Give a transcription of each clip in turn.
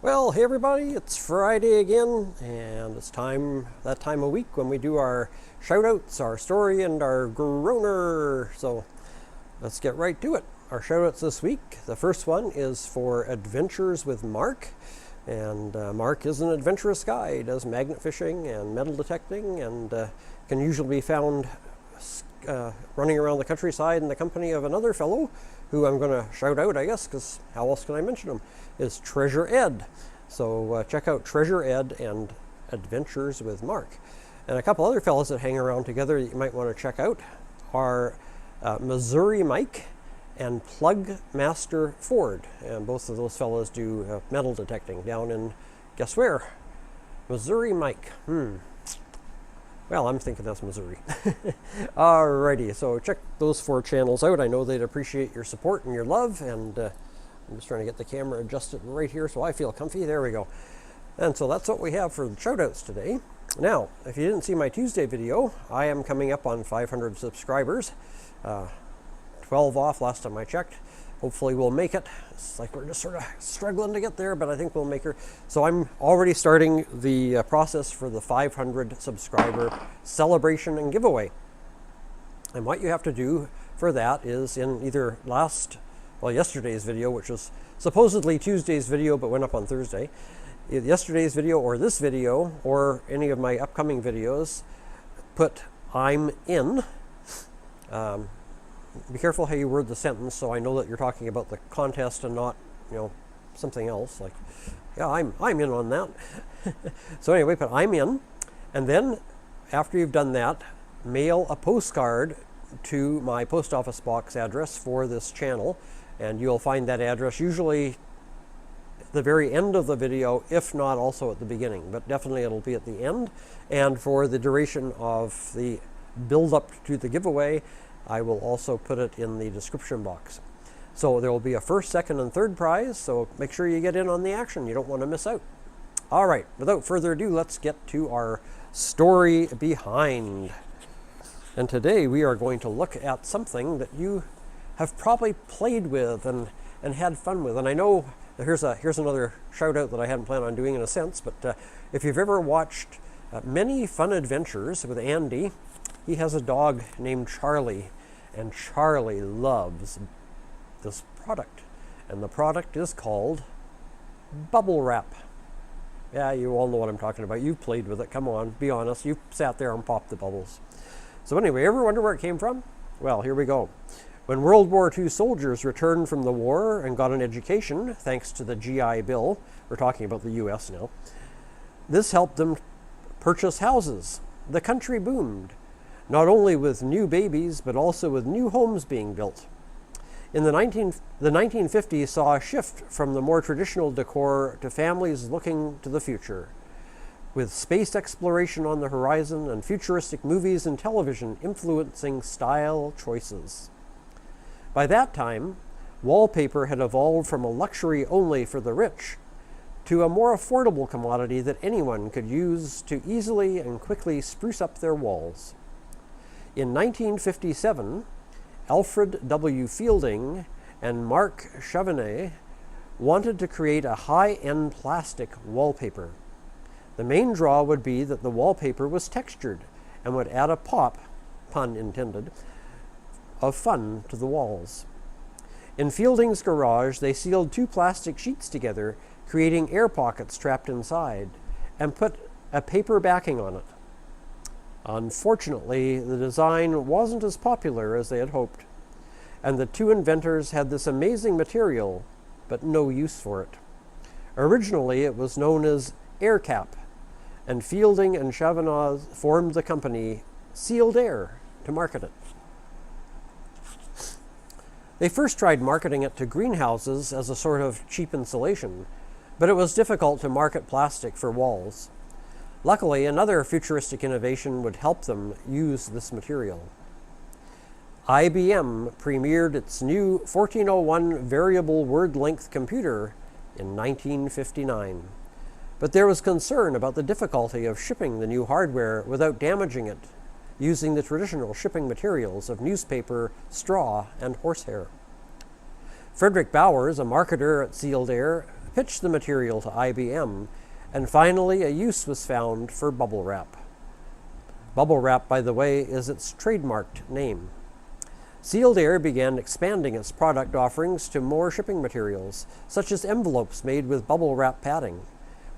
Well, hey everybody, it's Friday again, and it's that time of week when we do our shoutouts, our story, and our groaner. So let's get right to it. Our shoutouts this week, the first one is for Adventures with Mark. And Mark is an adventurous guy. He does magnet fishing and metal detecting, and can usually be found running around the countryside in the company of another fellow who I'm going to shout out, I guess, because how else can I mention him, is Treasure Ed. So check out Treasure Ed and Adventures with Mark. And a couple other fellows that hang around together that you might want to check out are Missouri Mike and Plug Master Ford. And both of those fellows do metal detecting down in, guess where? Missouri Mike. Well, I'm thinking that's Missouri. Alrighty, so check those 4 channels out. I know they'd appreciate your support and your love, and I'm just trying to get the camera adjusted right here so I feel comfy. There we go. And so that's what we have for the shoutouts today. Now, if you didn't see my Tuesday video, I am coming up on 500 subscribers. 12 off last time I checked. Hopefully we'll make it. It's like we're just sort of struggling to get there, but I think we'll make her. So I'm already starting the process for the 500 subscriber celebration and giveaway. And what you have to do for that is in either yesterday's video, which was supposedly Tuesday's video but went up on Thursday. Yesterday's video or this video or any of my upcoming videos, put "I'm in." Be careful how you word the sentence, so I know that you're talking about the contest and not, something else. Like, yeah, I'm in on that. So anyway, but I'm in, and then after you've done that, mail a postcard to my post office box address for this channel, and you'll find that address usually at the very end of the video, if not also at the beginning, but definitely it'll be at the end. And for the duration of the build up to the giveaway, I will also put it in the description box. So there will be a first, second, and third prize, so make sure you get in on the action. You don't want to miss out. All right, without further ado, let's get to our story behind. And today we are going to look at something that you have probably played with and had fun with. And I know here's another shout out that I hadn't planned on doing in a sense, but if you've ever watched Many Fun Adventures with Andy, he has a dog named Charlie, and Charlie loves this product. And the product is called bubble wrap. Yeah, you all know what I'm talking about. You've played with it. Come on, be honest. You've sat there and popped the bubbles. So anyway, ever wonder where it came from? Well, here we go. When World War II soldiers returned from the war and got an education, thanks to the GI Bill, we're talking about the US now, this helped them purchase houses. The country boomed, not only with new babies, but also with new homes being built. In the 1950s saw a shift from the more traditional decor to families looking to the future, with space exploration on the horizon and futuristic movies and television influencing style choices. By that time, wallpaper had evolved from a luxury only for the rich to a more affordable commodity that anyone could use to easily and quickly spruce up their walls. In 1957, Alfred W. Fielding and Mark Chauvenet wanted to create a high-end plastic wallpaper. The main draw would be that the wallpaper was textured and would add a pop, pun intended, of fun to the walls. In Fielding's garage, they sealed 2 plastic sheets together, creating air pockets trapped inside, and put a paper backing on it. Unfortunately, the design wasn't as popular as they had hoped, and the 2 inventors had this amazing material, but no use for it. Originally, it was known as Air Cap, and Fielding and Chauvenet formed the company Sealed Air to market it. They first tried marketing it to greenhouses as a sort of cheap insulation, but it was difficult to market plastic for walls. Luckily, another futuristic innovation would help them use this material. IBM premiered its new 1401 variable word length computer in 1959. But there was concern about the difficulty of shipping the new hardware without damaging it, using the traditional shipping materials of newspaper, straw, and horsehair. Frederick Bowers, a marketer at Sealed Air, pitched the material to IBM, and finally a use was found for bubble wrap. Bubble wrap, by the way, is its trademarked name. Sealed Air began expanding its product offerings to more shipping materials, such as envelopes made with bubble wrap padding,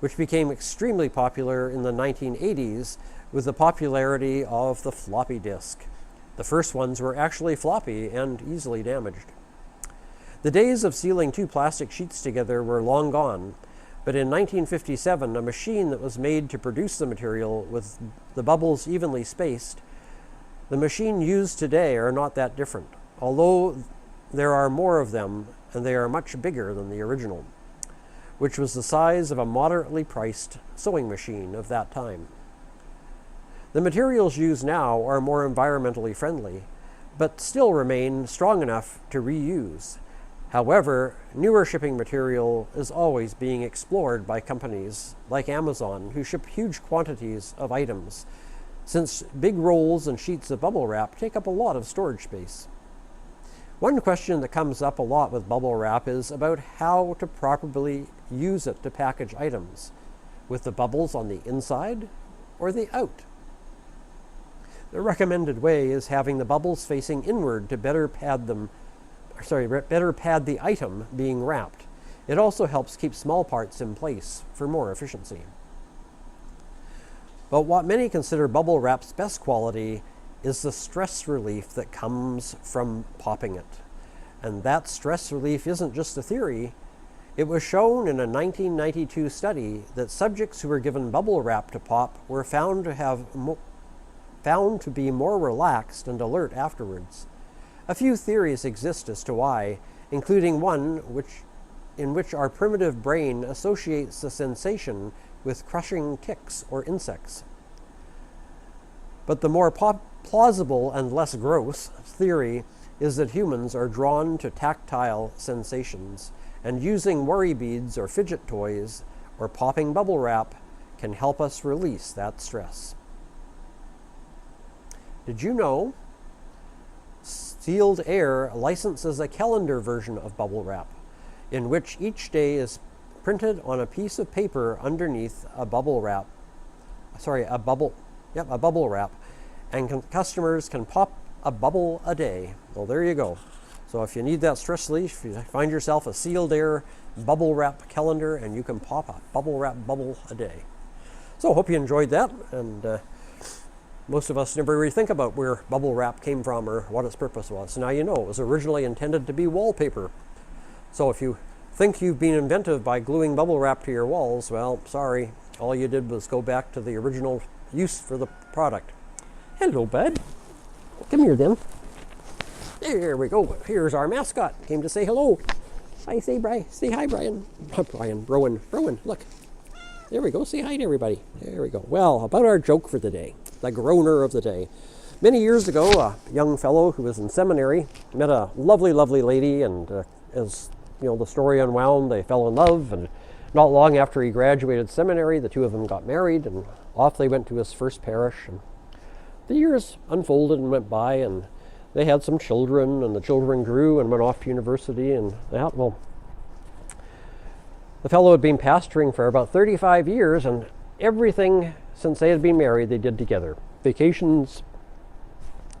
which became extremely popular in the 1980s with the popularity of the floppy disk. The first ones were actually floppy and easily damaged. The days of sealing two plastic sheets together were long gone, but in 1957, a machine that was made to produce the material with the bubbles evenly spaced. The machine used today are not that different, although there are more of them and they are much bigger than the original, which was the size of a moderately priced sewing machine of that time. The materials used now are more environmentally friendly, but still remain strong enough to reuse. However, newer shipping material is always being explored by companies like Amazon, who ship huge quantities of items, since big rolls and sheets of bubble wrap take up a lot of storage space. One question that comes up a lot with bubble wrap is about how to properly use it to package items, with the bubbles on the inside or the out. The recommended way is having the bubbles facing inward to better pad the item being wrapped. It also helps keep small parts in place for more efficiency. But what many consider bubble wrap's best quality is the stress relief that comes from popping it. And that stress relief isn't just a theory. It was shown in a 1992 study that subjects who were given bubble wrap to pop were found to be more relaxed and alert afterwards. A few theories exist as to why, including one in which our primitive brain associates the sensation with crushing ticks or insects. But the more plausible and less gross theory is that humans are drawn to tactile sensations, and using worry beads or fidget toys or popping bubble wrap can help us release that stress. Did you know Sealed Air licenses a calendar version of bubble wrap, in which each day is printed on a piece of paper underneath a bubble wrap, and customers can pop a bubble a day. Well, there you go. So if you need that stress relief, you find yourself a Sealed Air bubble wrap calendar, and you can pop a bubble wrap bubble a day. So I hope you enjoyed that, and most of us never really think about where bubble wrap came from or what its purpose was. Now you know it was originally intended to be wallpaper. So if you think you've been inventive by gluing bubble wrap to your walls, well, sorry. All you did was go back to the original use for the product. Hello, bud. Come here, then. There we go. Here's our mascot. Came to say hello. Say hi, Brian. Rowan, look. There we go. Say hi to everybody. There we go. Well, about our joke for the day, the groaner of the day. Many years ago, a young fellow who was in seminary met a lovely, lovely lady, and as you know, the story unwound, they fell in love, and not long after he graduated seminary, the two of them got married, and off they went to his first parish. And the years unfolded and went by, and they had some children, and the children grew and went off to university, and the fellow had been pastoring for about 35 years, and everything since they had been married they did together. Vacations,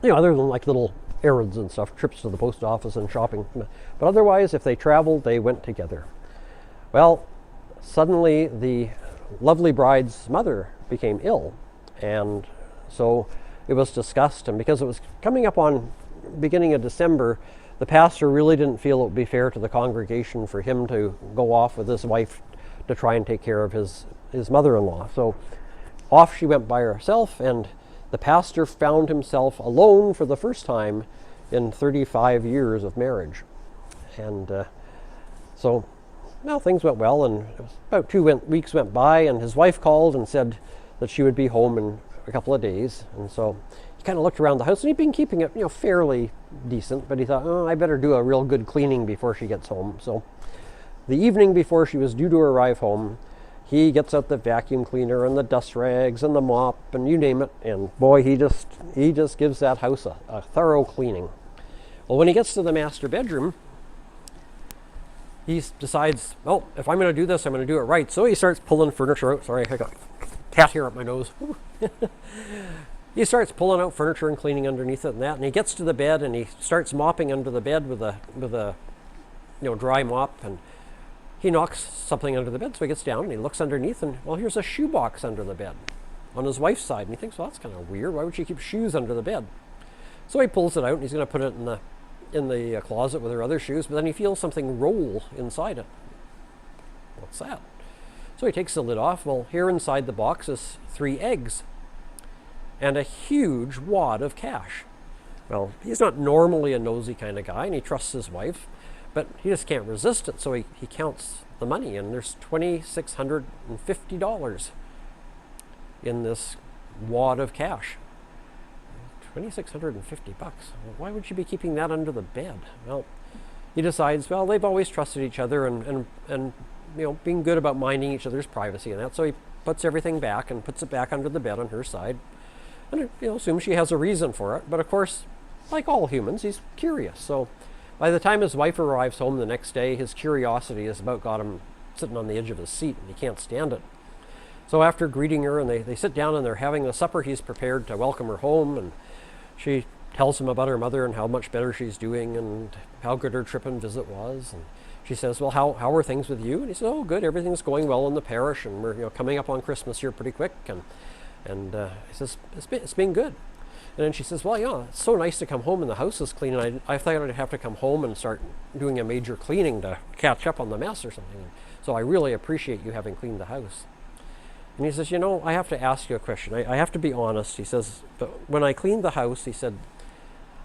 other than like little errands and stuff, trips to the post office and shopping. But otherwise, if they traveled, they went together. Well, suddenly the lovely bride's mother became ill, and so it was discussed, and because it was coming up on beginning of December, the pastor really didn't feel it would be fair to the congregation for him to go off with his wife to try and take care of his mother-in-law. So off she went by herself, and the pastor found himself alone for the first time in 35 years of marriage. And so things went well, and about 2 weeks went by, and his wife called and said that she would be home in a couple of days. And so he kind of looked around the house, and he'd been keeping it fairly decent, but he thought, I better do a real good cleaning before she gets home. So the evening before she was due to arrive home, he gets out the vacuum cleaner and the dust rags and the mop and you name it, and boy, he just gives that house a thorough cleaning. Well, when he gets to the master bedroom, he decides, oh, if I'm going to do this, I'm going to do it right. So he starts pulling furniture out. Sorry, I got cat hair up my nose. He starts pulling out furniture and cleaning underneath it and that. And he gets to the bed and he starts mopping under the bed with a dry mop. And he knocks something under the bed. So he gets down and he looks underneath and, well, here's a shoebox under the bed on his wife's side. And he thinks, well, that's kind of weird. Why would she keep shoes under the bed? So he pulls it out and he's going to put it in the closet with her other shoes. But then he feels something roll inside it. What's that? So he takes the lid off. Well, here inside the box is 3 eggs and a huge wad of cash. Well, he's not normally a nosy kind of guy, and he trusts his wife, but he just can't resist it, so he counts the money, and there's $2,650 in this wad of cash. $2,650. Well, why would you be keeping that under the bed? Well, he decides, well, they've always trusted each other and being good about minding each other's privacy and that, so he puts everything back and puts it back under the bed on her side. And assumes she has a reason for it. But of course, like all humans, he's curious. So by the time his wife arrives home the next day, his curiosity has about got him sitting on the edge of his seat, and he can't stand it. So after greeting her, and they sit down and they're having the supper he's prepared to welcome her home, and she tells him about her mother and how much better she's doing and how good her trip and visit was. And she says, well, how are things with you? And he says, oh, good, everything's going well in the parish, and we're coming up on Christmas here pretty quick. And he says, it's been good. And then she says, well, yeah, it's so nice to come home and the house is clean. And I thought I'd have to come home and start doing a major cleaning to catch up on the mess or something. So I really appreciate you having cleaned the house. And he says, I have to ask you a question. I have to be honest. He says, but when I cleaned the house, he said,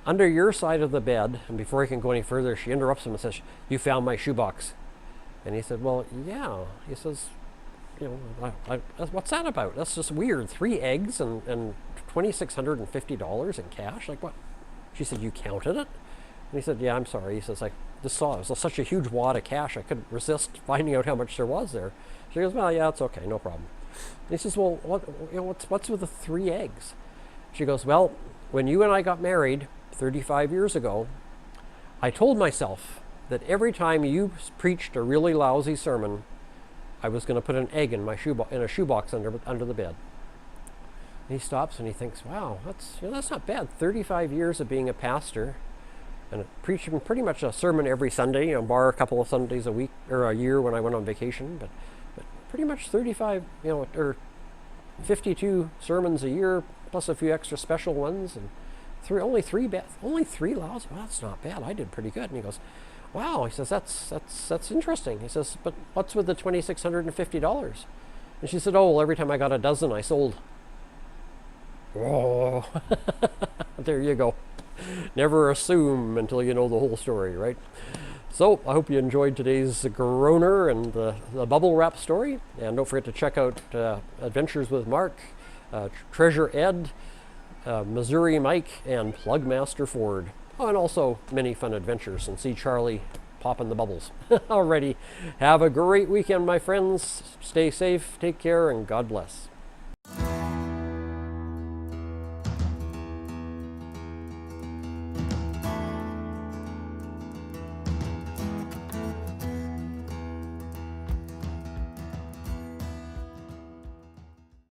under your side of the bed, and before he can go any further, she interrupts him and says, you found my shoebox. And he said, well, yeah. He says, what's that about? That's just weird. 3 eggs and $2,650 in cash? Like what? She said, you counted it? And he said, yeah, I'm sorry. He says, I just saw it. It was such a huge wad of cash, I couldn't resist finding out how much there was there. She goes, well, yeah, it's okay, no problem. And he says, well, what's with the 3 eggs? She goes, well, when you and I got married 35 years ago, I told myself that every time you preached a really lousy sermon, I was going to put an egg in my shoebox under the bed. And he stops and he thinks, wow, that's not bad. 35 years of being a pastor and preaching pretty much a sermon every Sunday, bar a couple of Sundays a week or a year when I went on vacation, but pretty much 35, or 52 sermons a year plus a few extra special ones, and only three lousy. Well, that's not bad. I did pretty good. And he goes, wow. He says, that's interesting. He says, but what's with the $2,650? And she said, oh, well, every time I got a dozen, I sold. Oh, there you go. Never assume until you know the whole story, right? So I hope you enjoyed today's groaner and the bubble wrap story. And don't forget to check out Adventures with Mark, Treasure Ed, Missouri Mike, and Plugmaster Ford. Oh, and also many fun adventures, and see Charlie popping the bubbles. Alrighty, have a great weekend, my friends. Stay safe, take care, and God bless.